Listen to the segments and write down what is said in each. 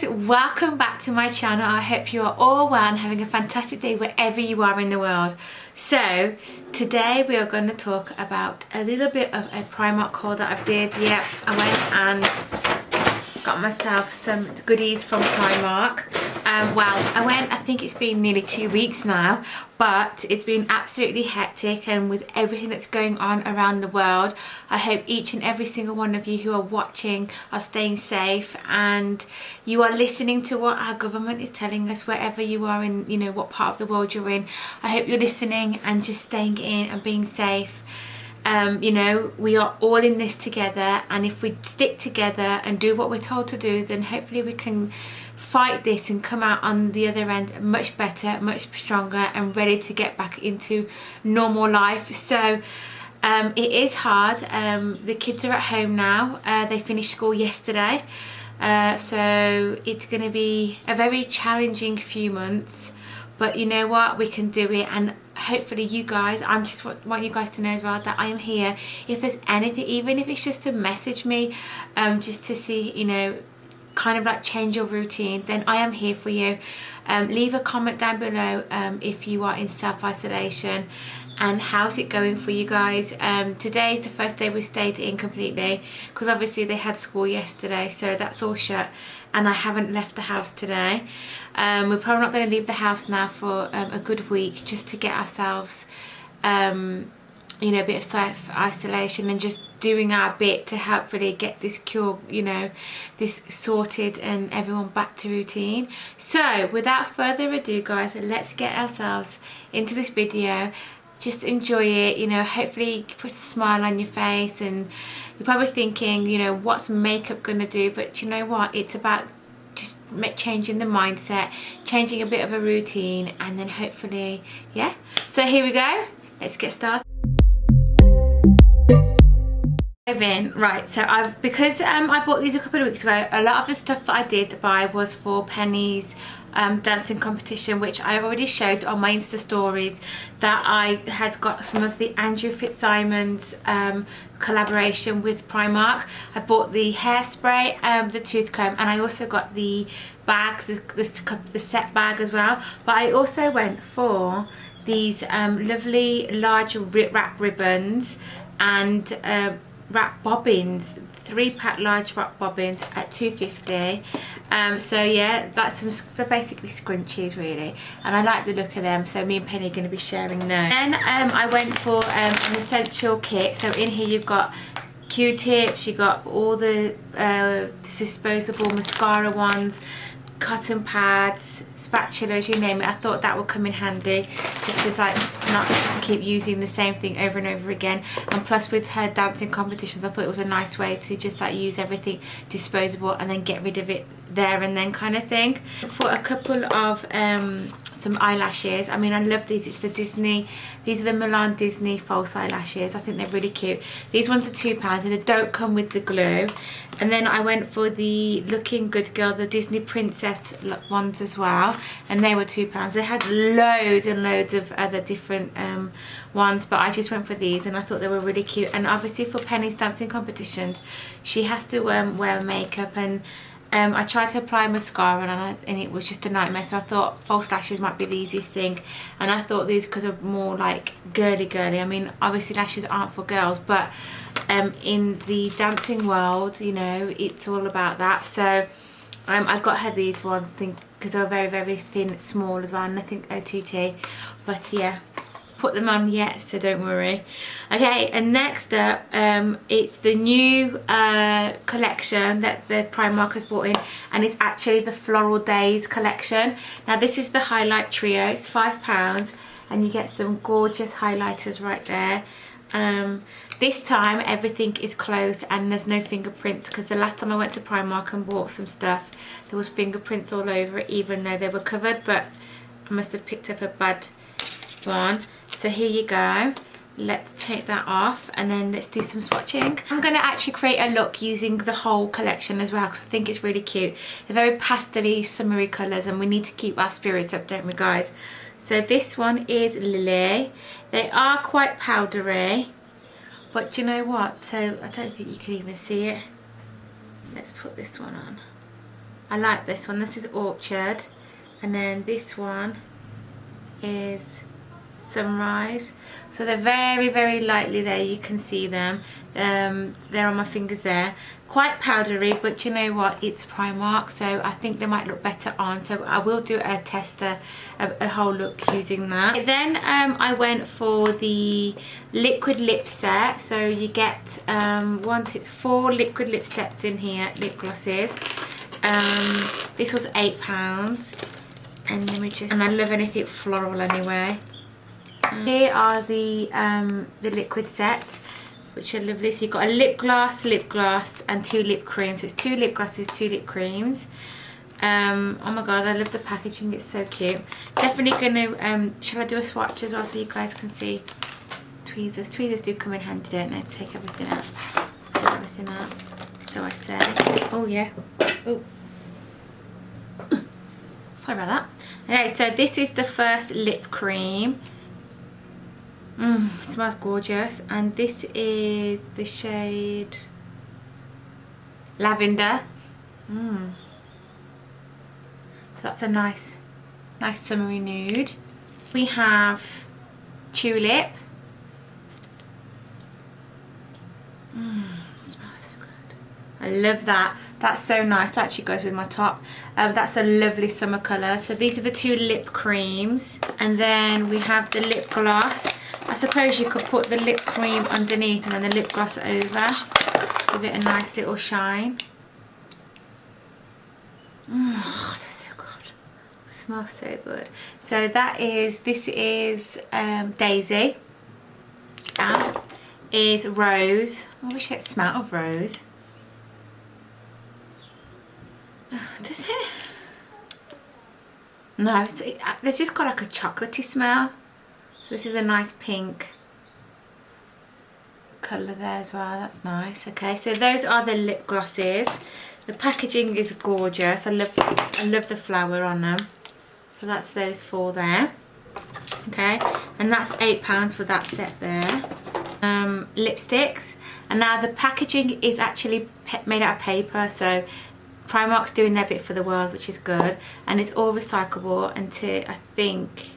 guys, welcome back to my channel. I hope you are all well and having a fantastic day wherever you are in the world. So today we are going to talk about a little bit of a Primark haul that I did. Yep, I went and got myself some goodies from Primark. I think it's been nearly 2 weeks now, but it's been absolutely hectic, and with everything that's going on around the world, I hope each and every single one of you who are watching are staying safe and you are listening to what our government is telling us wherever you are in, you know, what part of the world you're in. I hope you're listening and just staying in and being safe. You know, we are all in this together, and if we stick together and do what we're told to do, then hopefully we can fight this and come out on the other end much better, much stronger, and ready to get back into normal life. So it is hard. The kids are at home now. They finished school yesterday, so it's going to be a very challenging few months, but you know what, we can do it. And hopefully you guys, I just want you guys to know as well that I am here. If there's anything, even if it's just to message me, just to see, you know, kind of like change your routine, then I am here for you. Leave a comment down below if you are in self-isolation and how's it going for you guys. Today is the first day we stayed in completely, because obviously they had school yesterday, so that's all shut, and I haven't left the house today. We're probably not going to leave the house now for a good week, just to get ourselves you know, a bit of self-isolation and just doing our bit to hopefully get this cure, you know, this sorted and everyone back to routine. So without further ado guys, let's get ourselves into this video. Just enjoy it, you know, hopefully put a smile on your face, and you're probably thinking, you know, what's makeup gonna do? But you know what, it's about just changing the mindset, changing a bit of a routine, and then hopefully, yeah. So here we go, let's get started. Right, so because I bought these a couple of weeks ago, a lot of the stuff that I did buy was for Penny's dancing competition, which I already showed on my Insta stories, that I had got some of the Andrew Fitzsimons collaboration with Primark. I bought the hairspray, the tooth comb, and I also got the bags, the set bag as well. But I also went for these lovely large wrap ribbons and wrap bobbins, 3-pack large wrap bobbins at $2.50. So yeah, that's they're basically scrunchies really, and I like the look of them, so me and Penny are going to be sharing those. Then I went for an essential kit. So in here you've got Q-tips, you got all the disposable mascara ones, cotton pads, spatulas, you name it. I thought that would come in handy, just to like not keep using the same thing over and over again. And plus with her dancing competitions, I thought it was a nice way to just like use everything disposable and then get rid of it there and then kind of thing. For a couple of some eyelashes, I mean I love these. It's the Disney, these are the Milan Disney false eyelashes. I think they're really cute. These ones are £2 and they don't come with the glue. And then I went for the Looking Good Girl, the Disney Princess ones as well, and they were £2. They had loads and loads of other different ones, but I just went for these and I thought they were really cute. And obviously for Penny's dancing competitions, she has to wear makeup, and I tried to apply mascara and it was just a nightmare, so I thought false lashes might be the easiest thing. And I thought these, because are more like girly, I mean obviously lashes aren't for girls, but in the dancing world, you know, it's all about that. So I got her these ones, I think, because they were very, very thin, small as well, and I think OTT. But yeah, put them on yet, so don't worry. Okay, and next up, it's the new collection that the Primark has brought in, and it's actually the Floral Daze collection. Now this is the highlight trio. It's £5 and you get some gorgeous highlighters right there. This time everything is closed and there's no fingerprints, because the last time I went to Primark and bought some stuff, there was fingerprints all over it, even though they were covered, but I must have picked up a bad one. So here you go. Let's take that off and then let's do some swatching. I'm going to actually create a look using the whole collection as well, because I think it's really cute. They're very pastel-y, summery colours, and we need to keep our spirits up, don't we guys? So this one is Lily. They are quite powdery, but do you know what? So I don't think you can even see it. Let's put this one on. I like this one. This is Orchard. And then this one is Sunrise. So they're very, very lightly there. You can see them. They're on my fingers there. Quite powdery, but you know what? It's Primark, so I think they might look better on. So I will do a tester, a whole look using that. Then I went for the liquid lip set. So you get 4 liquid lip sets in here, lip glosses. This was £8. And let me just, and I love anything floral anyway. Here are the liquid sets, which are lovely. So you've got a lip gloss, and 2 lip creams. So it's 2 lip glosses, 2 lip creams. Oh my god, I love the packaging. It's so cute. Definitely gonna. Shall I do a swatch as well so you guys can see? Tweezers. Tweezers do come in handy, don't they? To take everything out. Take everything out. So I say. Oh yeah. Oh. Sorry about that. Okay, so this is the first lip cream. It smells gorgeous. And this is the shade Lavender. So that's a nice summery nude. We have Julep. It smells so good. I love that. That's so nice. That actually goes with my top. That's a lovely summer colour. So these are the 2 lip creams. And then we have the lip gloss. I suppose you could put the lip cream underneath and then the lip gloss over. Give it a nice little shine. Oh, that's so good. It smells so good. So this is Daisy. That is Rose. I wish it smelled of rose. Oh, does it? No, they've just got like a chocolatey smell. So this is a nice pink colour there as well. That's nice. Okay, so those are the lip glosses. The packaging is gorgeous. I love the flower on them. So that's those 4 there. Okay, and that's £8 for that set there. Lipsticks, and now the packaging is actually made out of paper. So Primark's doing their bit for the world, which is good, and it's all recyclable until I think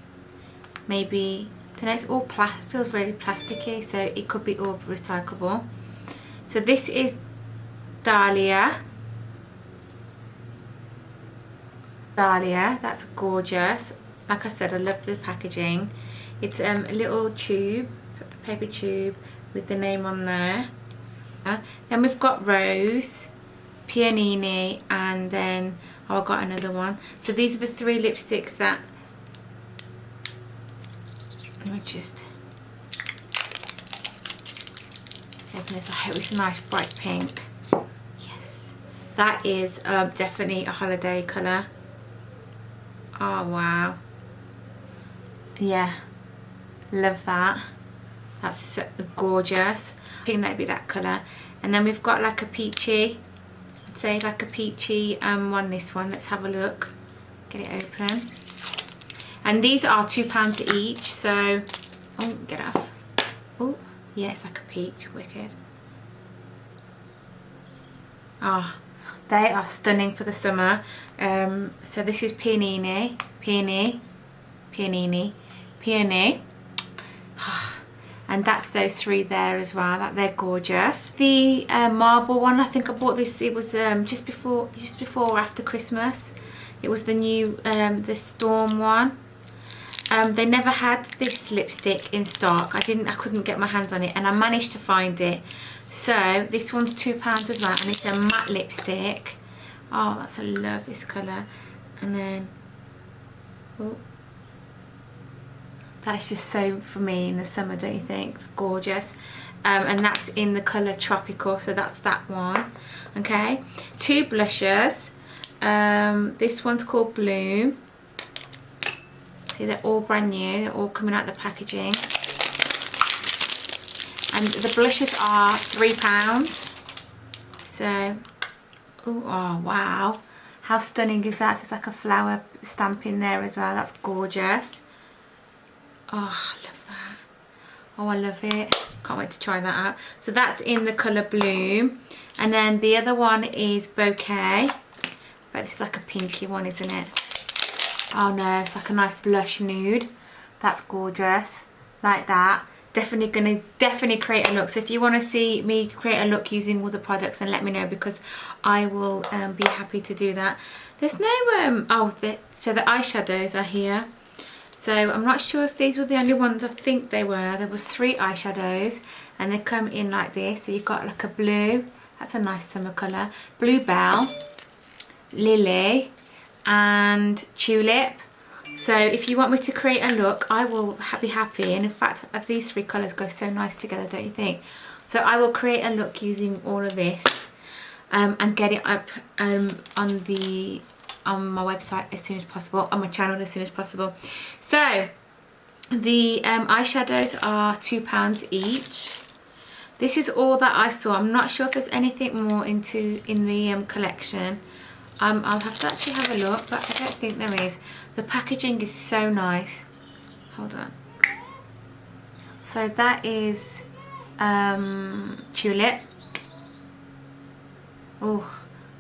maybe, I don't know, it's all feels very plasticky, so it could be all recyclable. So this is Dalia. That's gorgeous. Like I said, I love the packaging. It's a little tube, paper tube with the name on there. Then we've got Rose, Peony, and then I got another one. So these are the 3 lipsticks that, let me just open this. I hope it's a nice bright pink. Yes, that is definitely a holiday colour. Oh wow, yeah, love that. That's so gorgeous. I think that'd be that colour. And then we've got like a peachy, I'd say like a peachy one, this one. Let's have a look. Get it open. And these are £2 each, so, oh, get it off. Oh, yeah, it's like a peach, wicked. Oh, they are stunning for the summer. So this is Peony. And that's those 3 there as well. They're gorgeous. The marble one, I think I bought this. It was just before or after Christmas. It was the new the Storm one. They never had this lipstick in stock. I couldn't get my hands on it, and I managed to find it. So this one's £2 as well, and it's a matte lipstick. Oh, I love this colour. And then, oh, that's just so for me in the summer, don't you think? It's gorgeous. And that's in the colour Tropical, so that's that one. Okay, 2 blushes. This one's called Bloom. See, they're all brand new. They're all coming out of the packaging. And the blushes are £3. So, oh wow. How stunning is that? It's like a flower stamp in there as well. That's gorgeous. Oh, I love that. Oh, I love it. Can't wait to try that out. So that's in the colour Bloom. And then the other one is Bouquet. But this is like a pinky one, isn't it? Oh no, it's like a nice blush nude. That's gorgeous. Like that. Definitely create a look. So if you want to see me create a look using all the products, then let me know, because I will be happy to do that. There's no so the eyeshadows are here. So I'm not sure if these were the only ones. I think they were. There was 3 eyeshadows and they come in like this. So you've got like a blue, that's a nice summer colour, Bluebell, Lily and Tulip. So if you want me to create a look, I will be happy. And in fact, these 3 colours go so nice together, don't you think? So I will create a look using all of this and get it up on my website as soon as possible, on my channel as soon as possible. So the eyeshadows are £2 each. This is all that I saw. I'm not sure if there's anything more in the collection. I'll have to actually have a look, but I don't think there is. The packaging is so nice. Hold on. So that is Julep. Oh,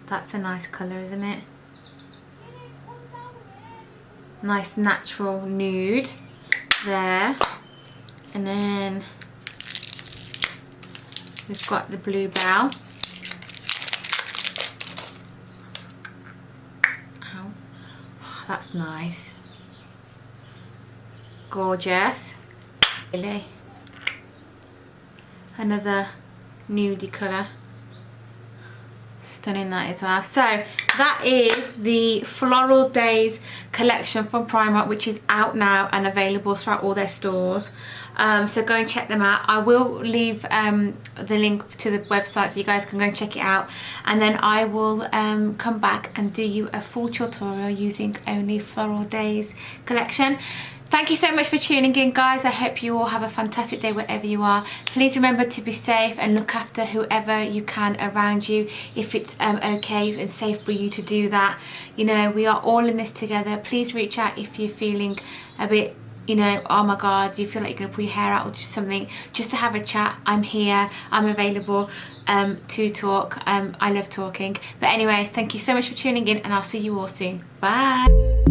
that's a nice colour, isn't it? Nice natural nude there. And then we've got the Bluebell. Ow. Oh, that's nice. Gorgeous. Really. Another nudie colour. Stunning that as well. So that is the Floral Daze collection from Primark, which is out now and available throughout all their stores. So go and check them out. I will leave the link to the website so you guys can go and check it out, and then I will come back and do you a full tutorial using only Floral Daze collection. Thank you so much for tuning in, guys. I hope you all have a fantastic day wherever you are. Please remember to be safe and look after whoever you can around you, if it's okay and safe for you to do that. You know, we are all in this together. Please reach out if you're feeling a bit, you know, oh my god, you feel like you're gonna pull your hair out or just something, just to have a chat. I'm here, I'm available to talk. I love talking. But anyway, thank you so much for tuning in, and I'll see you all soon. Bye.